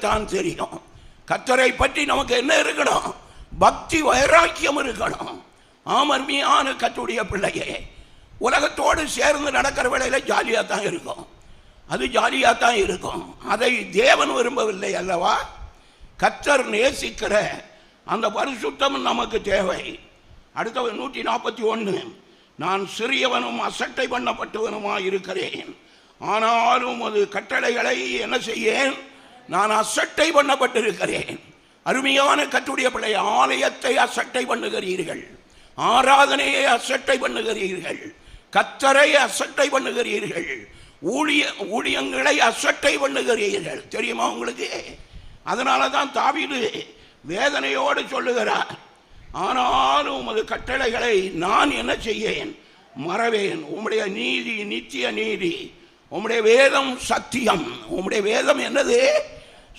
தான் தெரியும். கர்த்தரை பற்றி நமக்கு என்ன இருக்கணும்? பக்தி வைராக்கியம் இருக்கணும். ஆமர்மியான கர்த்தருடைய பிள்ளையே, உலகத்தோடு சேர்ந்து நடக்கிற வேளையில ஜாலியாக தான் இருக்கும். அது ஜாலியாக தான் இருக்கும். அதை தேவன் விரும்பவில்லை அல்லவா? கர்த்தர் நேசிக்கிற அந்த பரிசுத்தம் நமக்கு தேவை. அடுத்தவன் 141, நான் சிறியவனும் அசட்டை பண்ணப்பட்டவனுமாய் இருக்கிறேன், ஆனாலும் அது கட்டளைகளை என்ன செய்யேன்? நான் அசட்டை பண்ணப்பட்டிருக்கிறேன். அருமையான கர்த்தருடைய பிள்ளை, ஆலயத்தை அசட்டை பண்ணுகிறீர்கள், ஆராதனையை அசட்டை பண்ணுகிறீர்கள், கர்த்தரை அசட்டை பண்ணுகிறீர்கள், ஊழியங்களை அசட்டை பண்ணுகிறீர்கள். தெரியுமா உங்களுக்கு? அதனால தான் தாவீது வேதனையோடு சொல்லுகிறார், ஆனாலும் உமது கட்டளைகளை நான் என்ன செய்யேன்? மறவேன். உம்முடைய நீதி நித்திய நீதி, உம்முடைய வேதம் சத்தியம். உம்முடைய வேதம் என்னது?